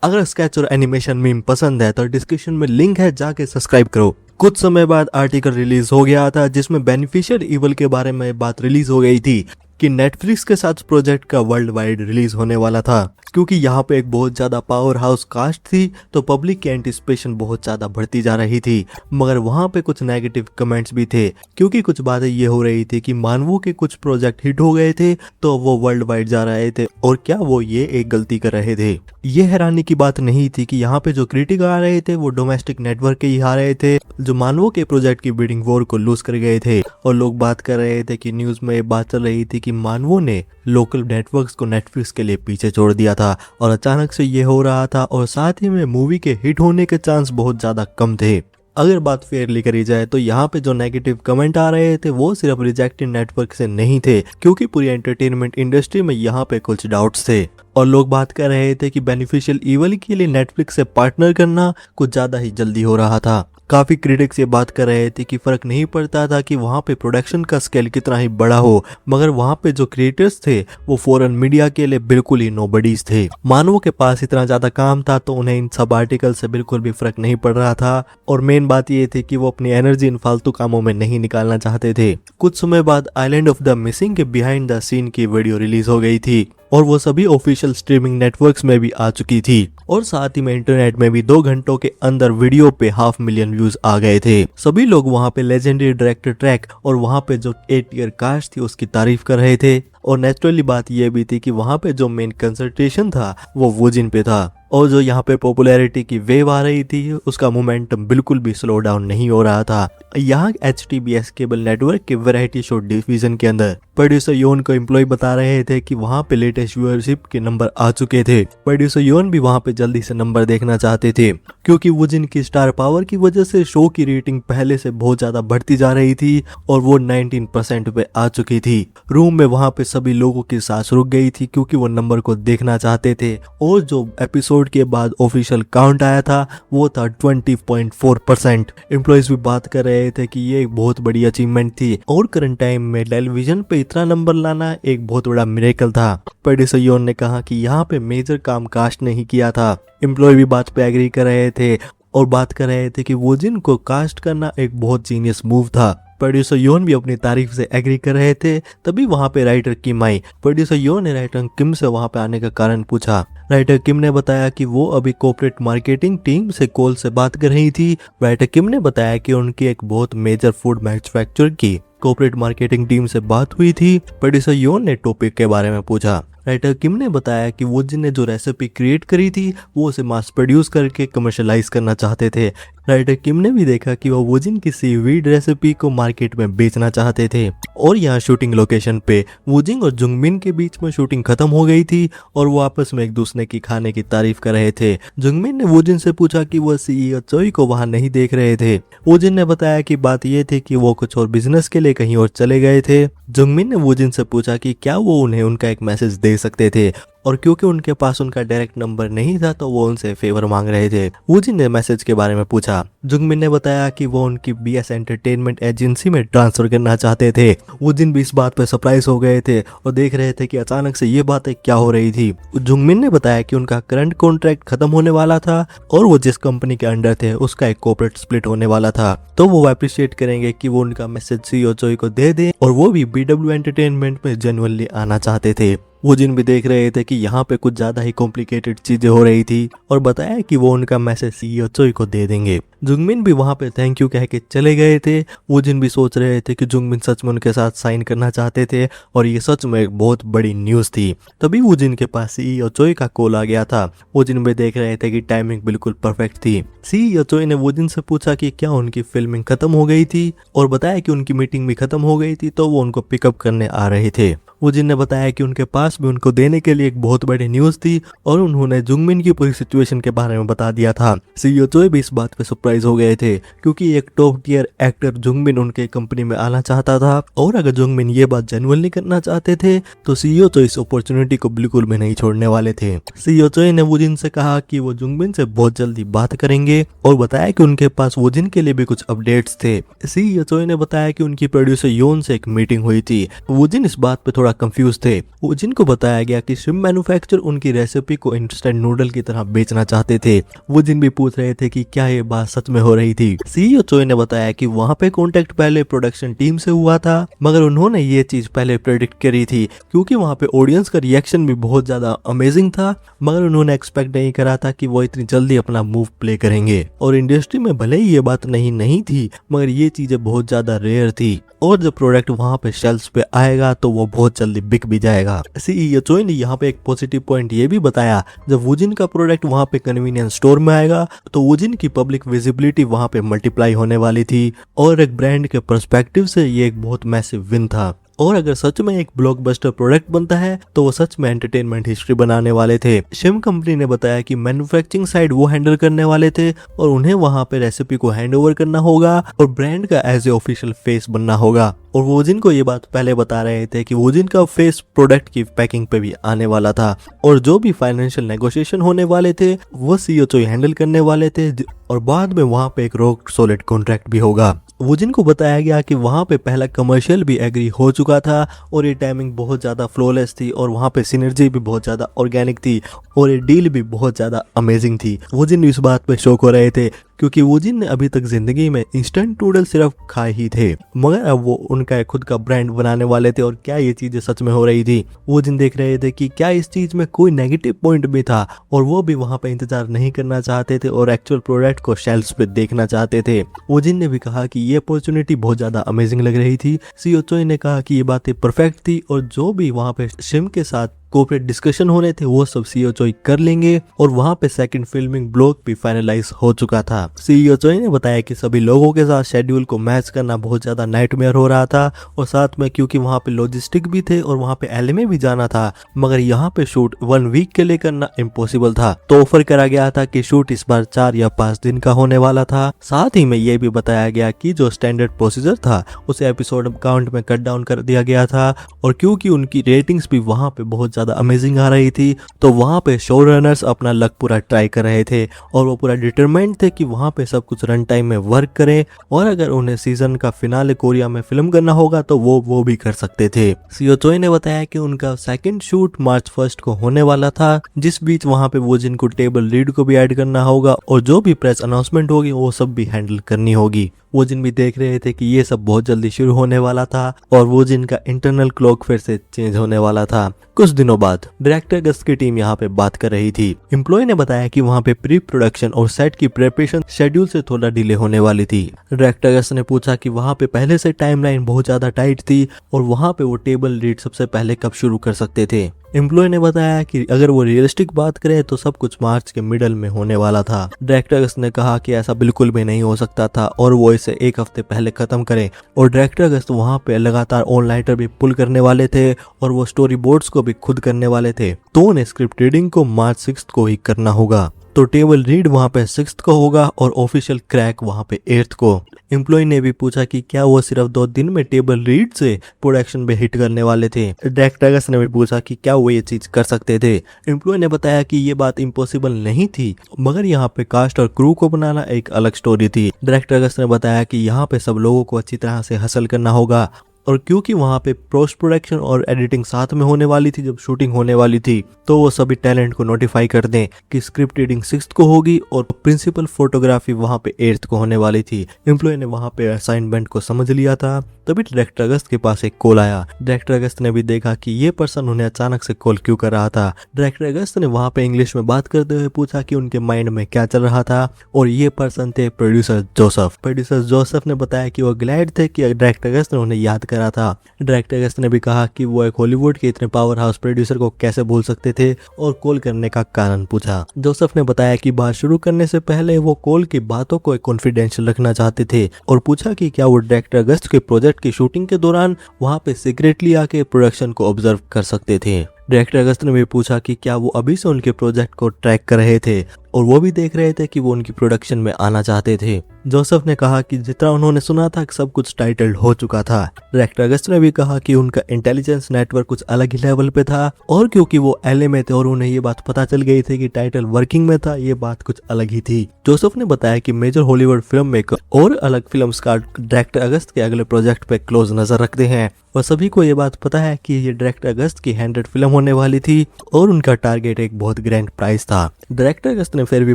अगर स्केच और animation meme पसंद है तो डिस्क्रिप्शन में लिंक है, जाके सब्सक्राइब करो। कुछ समय बाद आर्टिकल रिलीज हो गया था जिसमें बेनिफिशियल इवल के बारे में बात रिलीज हो गई थी कि नेटफ्लिक्स के साथ प्रोजेक्ट का वर्ल्ड वाइड रिलीज होने वाला था। क्योंकि यहाँ पे एक बहुत ज्यादा पावर हाउस कास्ट थी तो पब्लिक की एंटिसिपेशन बहुत ज्यादा बढ़ती जा रही थी। मगर वहाँ पे कुछ नेगेटिव कमेंट्स भी थे, क्योंकि कुछ बातें ये हो रही थी कि मानवों के कुछ प्रोजेक्ट हिट हो गए थे तो वो वर्ल्ड वाइड जा रहे थे, और क्या वो ये एक गलती कर रहे थे। ये हैरानी की बात नहीं थी कि यहाँ पे जो क्रिटिक आ रहे थे वो डोमेस्टिक नेटवर्क के ही आ रहे थे, जो मानवों के प्रोजेक्ट की बिडिंग वॉर को लूज कर गए थे। और लोग बात कर रहे थे कि न्यूज में ये बात चल रही थी कि मानवों ने लोकल नेटवर्क्स को नेटफ्लिक्स के लिए पीछे छोड़ दिया था, और अचानक से ये हो रहा था, और साथ ही में मूवी के हिट होने के चांस बहुत ज्यादा कम थे। अगर बात फेयरली करी जाए तो यहाँ पे जो नेगेटिव कमेंट आ रहे थे वो सिर्फ रिजेक्टेड नेटवर्क से नहीं थे, क्योंकि पूरी एंटरटेनमेंट इंडस्ट्री में यहाँ पे कुछ डाउट्स थे। और लोग बात कर रहे थे कि बेनिफिशियल इवल के लिए नेटफ्लिक्स से पार्टनर करना कुछ ज्यादा ही जल्दी हो रहा था। काफी क्रिटिक्स ये बात कर रहे थे कि फर्क नहीं पड़ता था कि वहाँ पे प्रोडक्शन का स्केल कितना ही बड़ा हो, मगर वहाँ पे जो क्रिएटर्स थे वो फॉरेन मीडिया के लिए बिल्कुल ही नोबडीज थे। मानवों के पास इतना ज्यादा काम था तो उन्हें इन सब आर्टिकल से बिल्कुल भी फर्क नहीं पड़ रहा था। और मेन बात ये थी कि वो अपनी एनर्जी इन फालतू कामों में नहीं निकालना चाहते थे। कुछ समय बाद आइलैंड ऑफ द मिसिंग के बिहाइंड द सीन की वीडियो रिलीज हो गई थी, और वो सभी ऑफिशियल स्ट्रीमिंग नेटवर्क्स में भी आ चुकी थी। और साथ ही में इंटरनेट में भी 2 घंटों के अंदर वीडियो पे 500,000 व्यूज आ गए थे। सभी लोग वहाँ पे लेजेंडरी डायरेक्टर ट्रैक और वहाँ पे जो 8 ईयर कास्ट थी उसकी तारीफ कर रहे थे। और नेचुरली बात यह भी थी कि वहाँ पे जो मेन कंसंट्रेशन था वो वूजिन पे था, और जो यहाँ पे पॉपुलैरिटी की वेव आ रही थी उसका मोमेंटम बिल्कुल भी स्लो डाउन नहीं हो रहा था। यहाँ HTBS केबल नेटवर्क के वैरायटी शो डिवीजन के अंदर प्रोड्यूसर योन को एम्प्लॉय बता रहे थे कि वहाँ पे लेटेस्ट व्यूअरशिप के नंबर आ चुके थे। प्रोड्यूसर योन भी वहाँ पे जल्दी से नंबर देखना चाहते थे, क्योंकि वूजिन की स्टार पावर की वजह से शो की रेटिंग पहले से बहुत ज्यादा बढ़ती जा रही थी, और वो 19% पे आ चुकी थी। रूम में वहाँ पे सभी लोगों की सांस रुक गई थी, क्योंकि वो नंबर को देखना चाहते थे। और जो एपिसोड के बाद ऑफिशियल काउंट आया था वो था 20.4%। एम्प्लॉइज भी बात कर रहे थे कि ये एक बहुत बड़ी अचीवमेंट थी, और करंट टाइम में टेलीविजन पे इतना नंबर लाना एक बहुत बड़ा मिरेकल था। प्रोड्यूसर योन ने कहा कि यहाँ पे मेजर काम कास्ट नहीं किया था। एम्प्लॉय भी बात पे एग्री कर रहे थे और बात कर रहे थे कि वूजिन को कास्ट करना एक बहुत जीनियस मूव था। प्रोड्यूसर योन भी अपनी तारीफ से एग्री कर रहे थे। तभी वहाँ पे राइटर किम आई। प्रोड्यूसर योन ने राइटर किम से वहाँ पे आने का कारण पूछा। राइटर किम ने बताया कि वो अभी कॉर्पोरेट मार्केटिंग टीम से कॉल से बात कर रही थी। राइटर किम ने बताया कि उनकी एक बहुत मेजर फूड मैन्युफैक्चरर की कॉर्पोरेट मार्केटिंग टीम से बात हुई थी। प्रोड्यूसर योन ने टॉपिक के बारे में पूछा। राइटर किम ने बताया कि वूजिन ने जो रेसिपी क्रिएट करी थी वो उसे मास प्रोड्यूस करके कमर्शलाइज करना चाहते थे। राइटर किम ने भी देखा कि वो वूजिन की सीवीड रेसिपी को मार्केट में बेचना चाहते थे। और यहाँ शूटिंग लोकेशन पे वूजिन और जुंगमिन के बीच में शूटिंग खत्म हो गई थी, और वो आपस में एक दूसरे की खाने की तारीफ कर रहे थे। जुंगमिन ने वूजिन से पूछा कि वो CEO चोई को वहां नहीं देख रहे थे। वूजिन ने बताया कि बात ये थी कि वो कुछ और बिजनेस के लिए कहीं और चले गए थे। जुंगमिन ने वूजिन से पूछा कि क्या वो उन्हें उनका एक मैसेज दे सकते थे, और क्योंकि उनके पास उनका डायरेक्ट नंबर नहीं था तो वो उनसे फेवर मांग रहे थे। वूजिन ने मैसेज के बारे में पूछा। जुंगमिन ने बताया कि वो उनकी BS एंटरटेनमेंट एजेंसी में ट्रांसफर करना चाहते थे। वूजिन भी इस बात पर सरप्राइज हो गए थे और देख रहे थे कि अचानक से ये बातें क्या हो रही थी। जुंगमिन ने बताया कि उनका करंट कॉन्ट्रैक्ट खत्म होने वाला था, और वो जिस कंपनी के अंडर थे उसका एक कॉर्पोरेट स्प्लिट होने वाला था, तो वो अप्रिशिएट करेंगे कि वो उनका मैसेज CEO चोई को दे दे, और वो भी BW एंटरटेनमेंट में जेन्युइनली आना चाहते थे। वूजिन भी देख रहे थे कि यहाँ पे कुछ ज्यादा ही कॉम्प्लिकेटेड चीजें हो रही थी, और बताया कि वो उनका मैसेज CEO चोई को दे देंगे। जुंगमिन भी वहाँ पे थैंक यू कह के चले गए थे। वूजिन भी सोच रहे थे कि जुंगमिन सच में उनके साथ साइन करना चाहते थे, और ये सच में एक बहुत बड़ी न्यूज थी। तभी वूजिन के पास CEO चोई का कॉल आ गया था। वूजिन भी देख रहे थे कि टाइमिंग बिल्कुल परफेक्ट थी। CEO चोई ने वूजिन से पूछा कि क्या उनकी फिल्मिंग खत्म हो गई थी, और बताया कि उनकी मीटिंग भी खत्म हो गई थी, तो वो उनको पिकअप करने आ रहे थे। वूजिन ने बताया कि उनके पास भी उनको देने के लिए एक बहुत बड़ी न्यूज थी, और उन्होंने जुंगमिन की पूरी सिचुएशन के बारे में बता दिया था। CEO चोई भी इस बात पे सरप्राइज हो गए थे, क्योंकि एक टॉप टियर एक्टर जुंगमिन उनके कंपनी में आना चाहता था, और अगर जुंगमिन ये बात जेन्युइनली करना चाहते थे तो CEO चोई इस अपॉर्चुनिटी को बिल्कुल भी नहीं छोड़ने वाले थे। CEO चोई ने वूजिन से कहा कि वो जुंगमिन से बहुत जल्दी बात करेंगे, और बताया कि उनके पास वूजिन के लिए भी कुछ अपडेट्स थे। CEO चोई ने बताया कि उनकी प्रोड्यूसर योन से एक मीटिंग हुई थी। वूजिन इस बात पे थोड़ा थोड़ा कंफ्यूज थे। वो जिनको बताया गया कि शिम मैन्युफैक्चर उनकी रेसिपी को इंस्टेंट नूडल की तरह बेचना चाहते थे। वो जिन भी पूछ रहे थे कि क्या ये बात सच में हो रही थी। सीईओ चोई ने बताया कि वहाँ पे कॉन्टेक्ट पहले प्रोडक्शन टीम से हुआ था, मगर उन्होंने ये चीज पहले प्रेडिक्ट करी थी क्योंकि वहाँ पे ऑडियंस का रिएक्शन भी बहुत ज्यादा अमेजिंग था, मगर उन्होंने एक्सपेक्ट नहीं करा था कि वो इतनी जल्दी अपना मूव प्ले करेंगे। और इंडस्ट्री में भले ही ये बात नहीं थी, मगर ये चीजें बहुत ज्यादा रेयर थी और जब प्रोडक्ट वहाँ पे शेल्फ्स पे आएगा तो वो बहुत जल्दी बिक भी जाएगा। सीईओ चोई ने यहाँ पे एक पॉजिटिव पॉइंट ये भी बताया, जब वुजिन का प्रोडक्ट वहाँ पे कन्वीनियंस स्टोर में आएगा तो वुजिन की पब्लिक विजिबिलिटी वहाँ पे मल्टीप्लाई होने वाली थी और एक ब्रांड के पर्सपेक्टिव से ये एक बहुत मैसिव विन था। और अगर सच में एक ब्लॉकबस्टर प्रोडक्ट बनता है तो वो सच में एंटरटेनमेंट हिस्ट्री बनाने वाले थे। शिम कंपनी ने बताया कि मैन्युफैक्चरिंग साइड वो हैंडल करने वाले थे और उन्हें वहां पे रेसिपी को हैंड ओवर करना होगा और ब्रांड का एज ए ऑफिशियल फेस बनना होगा। और वोजिन को ये बात पहले बता रहे थे कि वोजिन का फेस प्रोडक्ट की पैकिंग पे भी आने वाला था और जो भी फाइनेंशियल नेगोशिएशन होने वाले थे वो सीईओ चोई हैंडल करने वाले थे और बाद में वहां पे एक रॉक सॉलिड कॉन्ट्रैक्ट भी होगा। वुजिन को बताया गया कि वहां पे पहला कमर्शियल भी एग्री हो चुका था और ये टाइमिंग बहुत ज्यादा फ्लॉलेस थी और वहां पे सिनर्जी भी बहुत ज्यादा ऑर्गेनिक थी और ये डील भी बहुत ज्यादा अमेजिंग थी। वुजिन इस बात पे शौक हो रहे थे क्योंकि वुजिन ने अभी तक जिंदगी में इंस्टेंट नूडल सिर्फ खाए ही थे, मगर अब वो उनका खुद का ब्रांड बनाने वाले थे और क्या ये चीजें सच में हो रही थी। वुजिन देख रहे थे कि क्या इस चीज में कोई नेगेटिव पॉइंट भी था और वो भी वहां पे इंतजार नहीं करना चाहते थे और एक्चुअल प्रोडक्ट को शेल्फ्स पे देखना चाहते थे। वुजिन ने भी कहा कि ये अपॉर्चुनिटी बहुत ज्यादा अमेजिंग लग रही थी। सीईओ चोई ने कहा कि ये बातें परफेक्ट थी और जो भी वहां पे शिम के साथ कोऑपरेट डिस्कशन होने थे वो सब सीईओ चोई कर लेंगे और वहां पे सेकंड फिल्मिंग ब्लॉक भी फाइनलाइज हो चुका था। सीईओ चोई ने बताया कि सभी लोगों के साथ शेड्यूल को मैच करना बहुत ज्यादा नाइटमेयर हो रहा था और साथ में क्योंकि वहां पे लॉजिस्टिक भी थे और वहां पे एलएमए भी जाना था, मगर यहाँ पे शूट 1 वीक के लिए करना इम्पॉसिबल था। तो ऑफर करा गया था कि शूट इस बार 4 या 5 दिन का होने वाला था। साथ ही में ये भी बताया गया कि जो स्टैंडर्ड प्रोसीजर था उसे एपिसोड काउंट में कट डाउन कर दिया गया था और क्योंकि उनकी रेटिंग्स भी वहां पे बहुत ज्यादा अमेजिंग आ रही थी तो वहां पे शो रनर्स अपना लक पूरा ट्राई कर रहे थे और वो पूरा डिटरमाइंड थे कि वहां पे सब कुछ रन टाइम में वर्क करें और अगर उन्हें सीजन का फिनाले कोरिया में फिल्म करना होगा तो वो भी कर सकते थे। सीईओ चोई ने बताया कि उनका सेकंड शूट मार्च 1 को होने वाला था, जिस बीच वहां पे वो जिनको टेबल रीड को भी ऐड करना होगा और जो भी प्रेस अनाउंसमेंट होगी वो सब भी हैंडल करनी होगी। वो जिन भी देख रहे थे कि ये सब बहुत जल्दी शुरू होने वाला था और वो जिनका इंटरनल क्लॉक फिर से चेंज होने वाला था। कुछ दिनों बाद डायरेक्टर अगस्त की टीम यहाँ पे बात कर रही थी। एम्प्लॉय ने बताया कि वहाँ पे प्री प्रोडक्शन और सेट की प्रिपरेशन शेड्यूल से थोड़ा डिले होने वाली थी। डायरेक्टर अगस्त ने पूछा कि वहाँ पे पहले से टाइमलाइन बहुत ज्यादा टाइट थी और वहाँ पे वो टेबल रीड सबसे पहले कब शुरू कर सकते थे। एम्प्लॉय ने बताया कि अगर वो रियलिस्टिक बात करे तो सब कुछ मार्च के मिडल में होने वाला था। डायरेक्टर अगस्त ने कहा कि ऐसा बिल्कुल भी नहीं हो सकता था और वो इसे 1 हफ्ते पहले खत्म करे और डायरेक्टर अगस्त वहां पे लगातार ऑनलाइटर भी पुल करने वाले थे और वो स्टोरी बोर्ड्स को भी खुद करने वाले थे, तो उन्हें स्क्रिप्ट रीडिंग को मार्च 6 को ही करना होगा। तो टेबल रीड वहां पे 6 को होगा और ऑफिशियल क्रैक वहां पे 8 को। एम्प्लॉय ने भी पूछा कि क्या वो सिर्फ 2 दिन में टेबल रीड से प्रोडक्शन पे हिट करने वाले थे। डायरेक्टर अगस्त ने भी पूछा कि क्या वो ये चीज कर सकते थे। एम्प्लॉय ने बताया कि ये बात इम्पॉसिबल नहीं थी, मगर यहाँ पे कास्ट और क्रू को बनाना एक अलग स्टोरी थी। डायरेक्टर अगस्त ने बताया कि यहाँ पे सब लोगों को अच्छी तरह से हासिल करना होगा और क्योंकि वहाँ पे पोस्ट प्रोडक्शन और एडिटिंग साथ में होने वाली थी जब शूटिंग होने वाली थी, तो वो सभी टैलेंट को नोटिफाई कर दें कि स्क्रिप्ट रीडिंग 6 को होगी और प्रिंसिपल फोटोग्राफी वहाँ पे 8 को होने वाली थी। एम्प्लॉय ने वहाँ पे असाइनमेंट को समझ लिया था। तभी डायरेक्टर अगस्त के पास एक कॉल आया। डायरेक्टर अगस्त ने भी देखा कि ये पर्सन उन्हें अचानक से कॉल क्यों कर रहा था। डायरेक्टर अगस्त ने वहाँ पे इंग्लिश में बात करते हुए पूछा कि उनके माइंड में क्या चल रहा था और ये पर्सन थे प्रोड्यूसर जोसेफ। प्रोड्यूसर जोसेफ ने बताया कि वो ग्लैड थे कि डायरेक्टर अगस्त ने उन्हें याद करा था। डायरेक्टर अगस्त ने भी कहा कि वो एक हॉलीवुड के इतने पावर हाउस प्रोड्यूसर को कैसे भूल सकते थे और कॉल करने का कारण पूछा। जोसेफ ने बताया कि बात शुरू करने से पहले वो कॉल की बातों को कॉन्फिडेंशियल रखना चाहते थे और पूछा कि क्या वो डायरेक्टर अगस्त के प्रोजेक्ट की शूटिंग के दौरान वहां पे सीक्रेटली आके प्रोडक्शन को ऑब्जर्व कर सकते थे। डायरेक्टर अगस्त ने भी पूछा कि क्या वो अभी से उनके प्रोजेक्ट को ट्रैक कर रहे थे और वो भी देख रहे थे कि वो उनकी प्रोडक्शन में आना चाहते थे। जोसेफ ने कहा कि जितना उन्होंने सुना था सब कुछ टाइटल्ड हो चुका था। डायरेक्टर अगस्त ने भी कहा कि उनका इंटेलिजेंस नेटवर्क कुछ अलग ही लेवल पे था, और क्योंकि वो एलए में थे और उन्हें ये बात पता चल गई थी कि टाइटल वर्किंग में था, ये बात कुछ अलग ही थी। जोसेफ ने बताया कि मेजर हॉलीवुड फिल्म मेकर और अलग फिल्मस्कार डायरेक्टर अगस्त के अगले प्रोजेक्ट पे क्लोज नजर रखते हैं, और सभी को ये बात पता है कि ये डायरेक्टर अगस्त की 100 फिल्म होने वाली थी और उनका टारगेट एक बहुत ग्रैंड प्राइस था। डायरेक्टर अगस्त ने फिर भी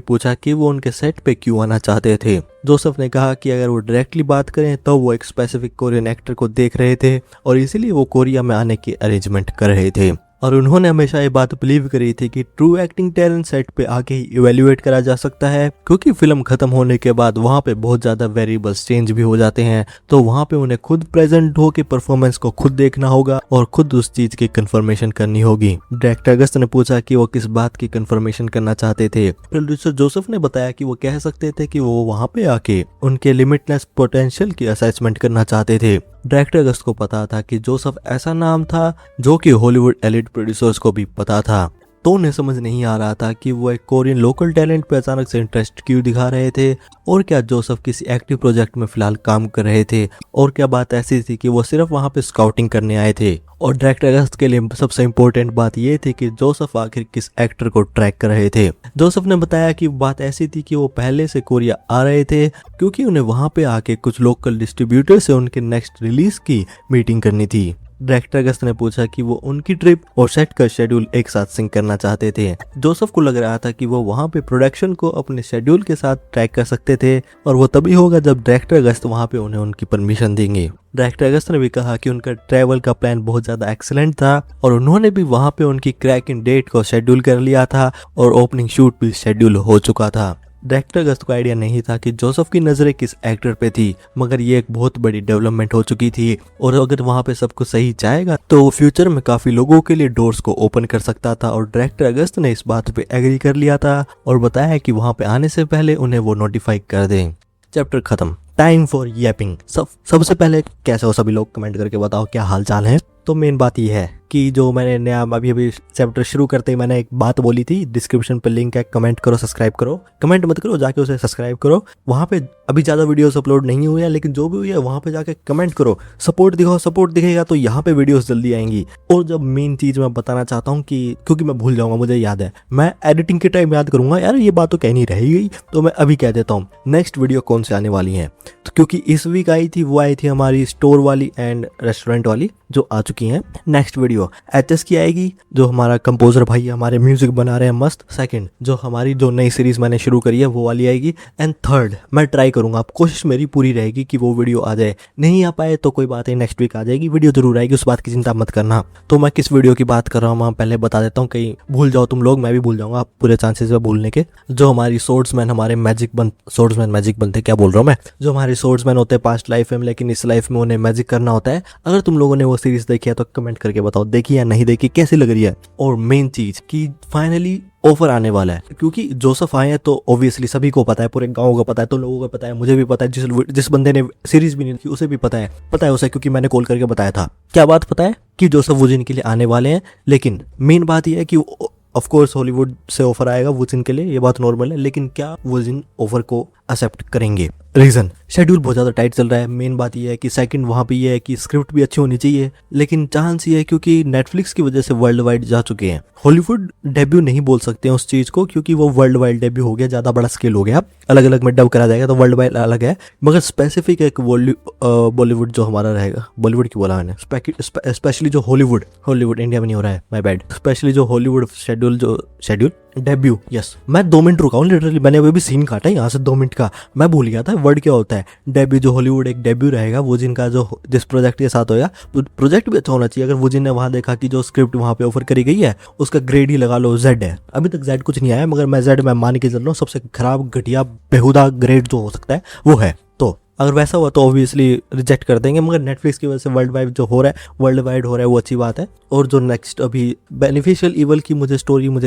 पूछा कि वो उनके सेट पे क्यों आना चाहते थे। जोसेफ ने कहा कि अगर वो डायरेक्टली बात करें तो वो एक स्पेसिफिक कोरियन एक्टर को देख रहे थे और इसीलिए वो कोरिया में आने की अरेंजमेंट कर रहे थे, और उन्होंने हमेशा ये बात बिलीव करी थी कि ट्रू एक्टिंग टैलेंट सेट पे आके ही इवेल्युएट करा जा सकता है, क्योंकि फिल्म खत्म होने के बाद वहाँ पे बहुत ज्यादा वेरिएबल्स चेंज भी हो जाते हैं, तो वहाँ पे उन्हें खुद प्रेजेंट होकर परफॉर्मेंस को खुद देखना होगा और खुद उस चीज की कंफर्मेशन करनी होगी। डायरेक्टर अगस्त ने पूछा कि वो किस बात की कंफर्मेशन करना चाहते थे। प्रोड्यूसर जोसेफ ने बताया कि वो कह सकते थे कि वो वहाँ पे आके उनके लिमिटलेस पोटेंशियल की असेसमेंट करना चाहते थे। डायरेक्टर अगस्त को पता था कि जोसेफ ऐसा नाम था जो कि हॉलीवुड एलिट प्रोड्यूसर्स को भी पता था, तो उन्हें समझ नहीं आ रहा था कि वो एक कोरियन लोकल टैलेंट पे अचानक से इंटरेस्ट क्यों दिखा रहे थे, और क्या जोसेफ किसी एक्टिव प्रोजेक्ट में फिलहाल काम कर रहे थे, और क्या बात ऐसी थी कि वो सिर्फ वहां पे स्काउटिंग करने आए थे। और डायरेक्टर अगस्त के लिए सबसे इम्पोर्टेंट बात ये थी कि जोसेफ आखिर किस एक्टर को ट्रैक कर रहे थे। जोसेफ ने बताया कि बात ऐसी थी कि वो पहले से कोरिया आ रहे थे क्योंकि उन्हें वहां पे आके कुछ लोकल डिस्ट्रीब्यूटर से उनके नेक्स्ट रिलीज की मीटिंग करनी थी। डायरेक्टर अगस्त ने पूछा कि वो उनकी ट्रिप और सेट का शेड्यूल एक साथ सिंक करना चाहते थे। जोसेफ को लग रहा था कि वो वहां पे प्रोडक्शन को अपने शेड्यूल के साथ ट्रैक कर सकते थे, और वो तभी होगा जब डायरेक्टर अगस्त वहां पे उन्हें उनकी परमिशन देंगे। डायरेक्टर अगस्त ने भी कहा कि उनका ट्रैवल का प्लान बहुत ज्यादा एक्सीलेंट था, और उन्होंने भी वहां पे उनकी क्रैक इन डेट को शेड्यूल कर लिया था और ओपनिंग शूट भी शेड्यूल हो चुका था। डायरेक्टर अगस्त को आइडिया नहीं था कि जोसेफ की नजरें किस एक्टर पे थी, मगर ये एक बहुत बड़ी डेवलपमेंट हो चुकी थी, और अगर वहां पे सब कुछ सही जाएगा तो फ्यूचर में काफी लोगों के लिए डोर्स को ओपन कर सकता था, और डायरेक्टर अगस्त ने इस बात पे एग्री कर लिया था और बताया कि वहां पे आने से पहले उन्हें वो नोटिफाई कर दें। चैप्टर खत्म। Time for yapping. सबसे पहले कैसे हो सभी लोग, कमेंट करके बताओ क्या हाल चाल है। तो मेन बात यह है कि जो मैंने नया अभी चैप्टर शुरू करते ही मैंने एक बात बोली थी, डिस्क्रिप्शन पे लिंक है, कमेंट करो, सब्सक्राइब करो। कमेंट मत करो, जाके उसे सब्सक्राइब करो। वहाँ पे अभी ज़्यादा वीडियोस अपलोड नहीं हुए हैं, लेकिन जो भी हुई है वहाँ पे जाके कमेंट करो, सपोर्ट दिखाओ। सपोर्ट दिखेगा तो यहाँ पे वीडियोस जल्दी आएंगी। और जब मेन चीज़ मैं बताना चाहता हूँ कि क्योंकि मैं भूल जाऊँगा, मुझे याद है, मैं एडिटिंग के टाइम याद करूँगा यार ये बात तो कहनी रह गई, तो मैं अभी कह देता हूँ नेक्स्ट वीडियो कौन से आने वाली है। तो क्योंकि इस वीक आई थी, वो आई थी हमारी स्टोर वाली एंड रेस्टोरेंट वाली जो आ चुकी हैं। नेक्स्ट वीडियो एचएस की आएगी, जो हमारा कंपोजर भाई हमारे म्यूजिक बना रहे हैं मस्त। सेकंड जो हमारी जो नई सीरीज मैंने शुरू करी है वो वाली आएगी। एंड थर्ड मैं ट्राई करूंगा, कोशिश मेरी पूरी रहेगी कि वो वीडियो आ जाए। नहीं आ पाए तो कोई बात नहीं, नेक्स्ट वीक आ जाएगी, वीडियो जरूर आएगी, उस बात की चिंता मत करना। तो मैं किस वीडियो की बात कर रहा हूँ मैं पहले बता देता हूँ, कहीं भूल जाओ तुम लोग, मैं भी भूल जाऊंगा, पूरे चांसेस है भूलने के। जो हमारी सोर्ड्समैन हमारे मैजिक बनते, क्या बोल रहा हूँ मैं, जो हमारे सोर्ड्समैन होते हैं पास्ट लाइफ में, लेकिन इस लाइफ में उन्हें मैजिक करना होता है। अगर तुम लोगों ने वो सीरीज देखी है तो कमेंट करके बताओ देखी या नहीं देखी, कैसी लग रही है। और मेन चीज कि फाइनली ऑफर आने वाला है, क्योंकि जोसेफ आए हैं तो ऑब्वियसली सभी को पता है, पूरे गांव को पता है, तो लोगों को पता है, मुझे भी पता है, जिस बंदे ने सीरीज भी नहीं देखी उसे भी पता है उसे, क्योंकि मैंने कॉल करके बताया था। क्या बात पता है कि जोसेफ वुजिन के लिए आने वाले हैं, लेकिन मेन बात यह है कि ऑफ कोर्स हॉलीवुड से ऑफर आएगा वुजिन के लिए, ये बात नॉर्मल है, लेकिन क्या वुजिन ऑफर को एक्सेप्ट करेंगे? रीजन शेड्यूल बहुत ज़्यादा टाइट चल रहा है। मेन बात यह है कि सेकंड वहाँ पे ये है कि स्क्रिप्ट भी अच्छी होनी चाहिए, लेकिन चांस ये है क्योंकि नेटफ्लिक्स की वजह से वर्ल्ड वाइड जा चुके हैं। हॉलीवुड डेब्यू नहीं बोल सकते हैं उस चीज़ को, क्योंकि वो वर्ल्ड वाइड डेब्यू हो गया, ज़्यादा बड़ा स्केल हो गया, अलग अलग में डब करा जाएगा तो वर्ल्ड वाइड अलग है, मगर स्पेसिफिक एक बॉलीवुड जो हमारा रहेगा, बॉलीवुड की बोला मैंने, स्पेशली जो हॉलीवुड इंडिया में नहीं हो रहा है, माय बैड, स्पेशली जो हॉलीवुड शेड्यूल डेब्यू। यस, मैं 2 मिनट रुका हूँ लिटरली, मैंने अभी भी सीन काटा यहाँ से 2 मिनट का, मैं भूल गया था वर्ड क्या होता है। डेब्यू जो हॉलीवुड एक डेब्यू रहेगा वो जिनका जो जिस प्रोजेक्ट के साथ होगा, प्रोजेक्ट भी अच्छा होना चाहिए। अगर वो जिन ने वहाँ देखा कि जो स्क्रिप्ट वहाँ पे ऑफर करी गई है उसका ग्रेड ही लगा लो Z है, अभी तक Z कुछ नहीं आया, मगर मैं Z मैं मान के चल रहा हूँ सबसे खराब घटिया बेहुदा ग्रेड जो हो सकता है वो है। तो अगर वैसा हुआ तो ऑब्वियसली रिजेक्ट कर देंगे, मगर नेटफ्लिक्स की वजह से वर्ल्ड वाइड जो हो रहा है, वर्ल्ड वाइड हो रहा है, वो अच्छी बात है। और जो नेक्स्ट अभी बेनिफिशियल इवल की मुझे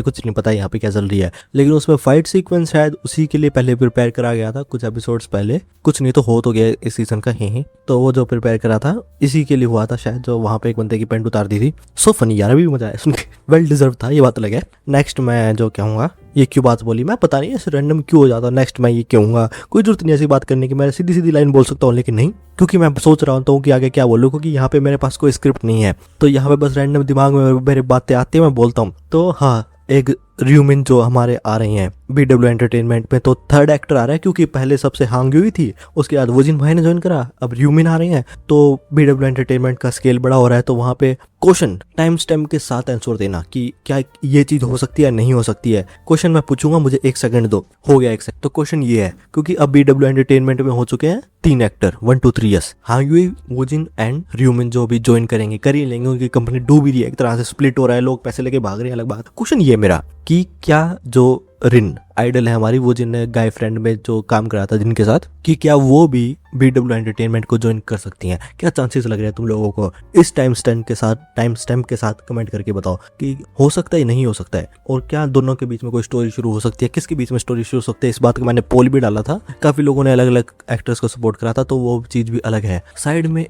कुछ नहीं पता यहाँ पे क्या चल रही है, लेकिन उसमें फाइट सीक्वेंस शायद उसी के लिए पहले प्रिपेयर करा गया था कुछ एपिसोड्स पहले, कुछ नहीं तो हो तो गया इस सीजन का ही, तो वो जो प्रिपेयर करा था इसी के लिए हुआ था शायद, जो वहाँ पे एक बंदे की पैंट उतार दी थी। सो फनी यार, अभी भी मजा आया सुन के, वेल डिजर्व था, ये बात अलग है। नेक्स्ट मैं जो कहूँगा ये क्यों बात बोली, मैं पता नहीं ऐसे रैंडम क्यों हो जाता, नेक्स्ट मैं ये कहूँगा, कोई जरूरत नहीं ऐसी बात करने की, मैं सीधी सीधी लाइन बोल सकता हूँ, लेकिन नहीं, क्योंकि मैं सोच रहा हूँ कि आगे क्या बोलूँ, क्योंकि यहाँ पे मेरे पास कोई स्क्रिप्ट नहीं है, तो यहाँ पे बस रैंडम दिमाग में मेरे बातें आती है, मैं बोलता हूँ। तो हाँ, एक र्यूमिन जो हमारे आ रही हैं BW एंटरटेनमेंट में, तो थर्ड एक्टर आ रहा है, क्योंकि पहले सबसे हांग हुई थी, उसके बाद वोजिन भाई ने ज्वाइन करा, अब र्यूमिन आ रही हैं, तो BW एंटरटेनमेंट का स्केल बड़ा हो रहा है, तो वहाँ पे क्वेश्चन टाइम स्टैम्प के साथ आंसर देना कि क्या ये चीज़ हो सकती है नहीं हो सकती है। क्वेश्चन मैं पूछूंगा, मुझे 1 सेकंड दो, हो गया 1 सेकंड। तो क्वेश्चन ये है, क्योंकि अब BW एंटरटेनमेंट में हो चुके हैं 3 एक्टर, 1 2 3 यस, हांगयुई, वोजिन एंड र्यूमिन जो भी ज्वाइन करेंगे, कर ही लेंगे, उनकी कंपनी डूब भी रही है, एक तरह से स्प्लिट हो रहा है, लोग पैसे लेके भाग रहे हैं, अलग बात। क्वेश्चन ये मेरा कि क्या जो रिन आइडल है हमारी, वो जिनने गाय फ्रेंड में जो काम करा था जिनके साथ, कि क्या वो भी BW एंटरटेनमेंट को ज्वाइन कर सकती हैं, क्या चांसेस लग रहे हैं तुम लोगों को? इस टाइम स्टैम्प के साथ कमेंट करके बताओ कि हो सकता है नहीं हो सकता है, और क्या दोनों के बीच में कोई स्टोरी शुरू हो सकती है, किसके बीच में स्टोरी शुरू हो सकती है। इस बात का मैंने पोल भी डाला था, काफी लोगों ने अलग अलग एक्टर्स को सपोर्ट करा था, तो वो चीज भी अलग है। साथ में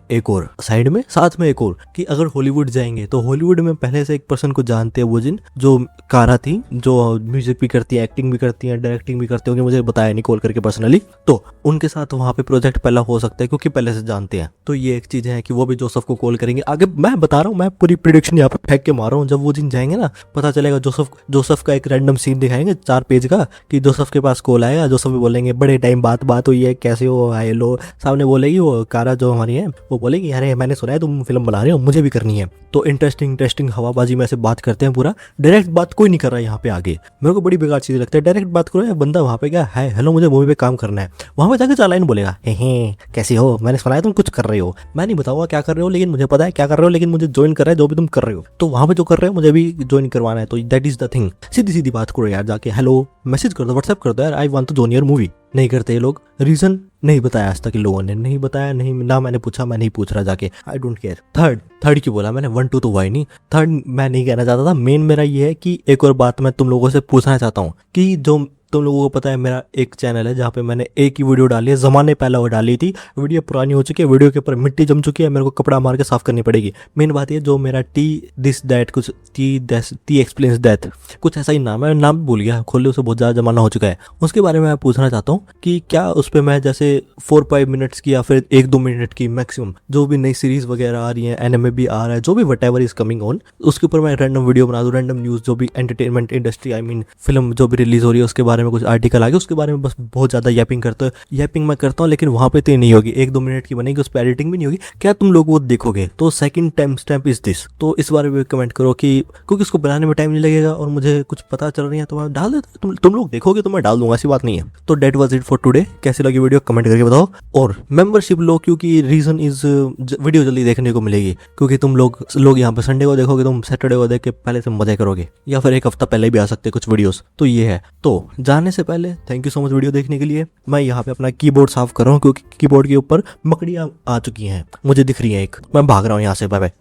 एक और कि अगर हॉलीवुड जाएंगे तो हॉलीवुड में पहले से एक पर्सन को जानते हैं, वो जिन जो कारा थी, जो म्यूजिक भी करती है, एक्टिंग भी करती है, डायरेक्टिंग भी करती होंगे, मुझे बताया नहीं कॉल करके पर्सनली, तो उनके साथ वहाँ पे प्रोजेक्ट पहला हो सकता है, क्योंकि पहले से जानते हैं। तो ये एक चीज है कि वो भी जोसेफ को कॉल करेंगे। आगे मैं बता रहा हूँ, मैं पूरी प्रिडिक्शन यहाँ पे फेंक के मार रहा हूँ, जब वो जिन जाएंगे ना, पता चलेगा। जोसेफ का एक रैंडम सीन दिखाएंगे 4 पेज का, कि जोसेफ के पास कॉल आएगा, जोसेफ भी बोलेंगे बड़े टाइम बात हुई है, कैसे हो, हाय लो। सामने बोलेगी वो कारा जो हमारी है, वो बोलेगी अरे मैंने सुना है तुम फिल्म बना रहे हो, मुझे भी करनी है। तो इंटरेस्टिंग हवाबाजी में से बात करते हैं, पूरा डायरेक्ट बात कोई नहीं कर रहा है यहाँ पे। आगे मेरे को बड़ी बेकार चीज लगता है, डायरेक्ट बात करो। बंदा वहाँ पे क्या है, हेलो मुझे मूवी पे काम करना है, वहाँ पे जाके 4 लाइन बोलेगा, हे कैसी हो, मैंने सुना है तुम कुछ कर रहे हो, मैं नहीं बताऊंगा क्या कर रहे हो, लेकिन मुझे पता है क्या कर रहे हो, लेकिन मुझे ज्वाइन कर रहा है जो भी तुम कर रहे हो, तो वहाँ पे जो कर रहे हो मुझे भी ज्वाइन करवाना है। तो दैट इज द थिंग। सीधी सीधी बात करो यार, जाके हेलो मैसेज कर दो, व्हाट्सएप कर दो यार, I want to join your movie. नहीं करते ये लोग, रीजन नहीं बताया आज तक, इन लोगों ने नहीं बताया, नहीं ना मैंने पूछा, मैं नहीं पूछ रहा जाके, आई डोंट केयर। थर्ड क्यों बोला मैंने, 1 2 तो हुआ ही नहीं, थर्ड मैं नहीं कहना चाहता था। मेन मेरा ये है कि एक और बात मैं तुम लोगों से पूछना चाहता हूँ, कि जो तुम लोगों को पता है मेरा एक चैनल है जहाँ पे मैंने एक ही वीडियो डाली है, जमाने पहले वो डाली थी, वीडियो पुरानी हो चुकी है, वीडियो के ऊपर मिट्टी जम चुकी है, मेरे को कपड़ा मार के साफ करनी पड़ेगी। मेन बात ये, जो मेरा टी एक्सप्लेन्स दैट कुछ ऐसा ही नाम है, नाम भूल गया, खोले उसे बहुत ज़्यादा जमाना हो चुका है, उसके बारे में मैं पूछना चाहता हूँ कि क्या उस पर मैं जैसे 4-5 मिनट्स की या फिर 1-2 मिनट की मैक्सिमम जो भी नई सीरीज वगैरह आ रही है, एनिमे भी आ रहा है, जो भी वट इज कमिंग ऑन, उसके ऊपर मैं रैंडम वीडियो बना दूँ, रैंडम न्यूज़ जो भी entertainment industry, I mean film जो भी रिलीज हो रही है उसके बारे में कुछ आर्टिकल आ गया, उसके बारे में बस बहुत ज़्यादा यैपिंग करते हो। यैपिंग मैं करता हूँ, लेकिन वहाँ पे तो नहीं होगी, 1-2 मिनट की बनेगी, उस पर एडिटिंग भी नहीं होगी। क्या तुम लोग वो देखोगे? तो second time stamp is this, तो इस बारे में कमेंट करो कि क्योंकि उसको बनाने में टाइम नहीं लगेगा और मुझे कुछ पता चल रही है तो मैं डाल देता, तुम लोग देखोगे तो मैं डाल दूंगा, ऐसी बात नहीं है। तो that was it for today. कैसी लगी वीडियो कमेंट करके बताओ, और मेंबरशिप लो, क्योंकि रीजन इज वीडियो जल्दी देखने को मिलेगी, क्योंकि तुम लोग यहाँ पे संडे को देखोगे, तुम सैटरडे को देख के पहले से मजे करोगे, या फिर 1 हफ्ता पहले भी आ सकते कुछ वीडियोस। तो ये है। तो जाने से पहले thank you so much video देखने के लिए। मैं यहाँ पे अपना कीबोर्ड साफ कर रहा हूँ, क्योंकि कीबोर्ड के ऊपर मकड़ियाँ आ चुकी हैं, मुझे दिख रही है एक, मैं भाग रहा हूँ यहाँ से। Bye bye.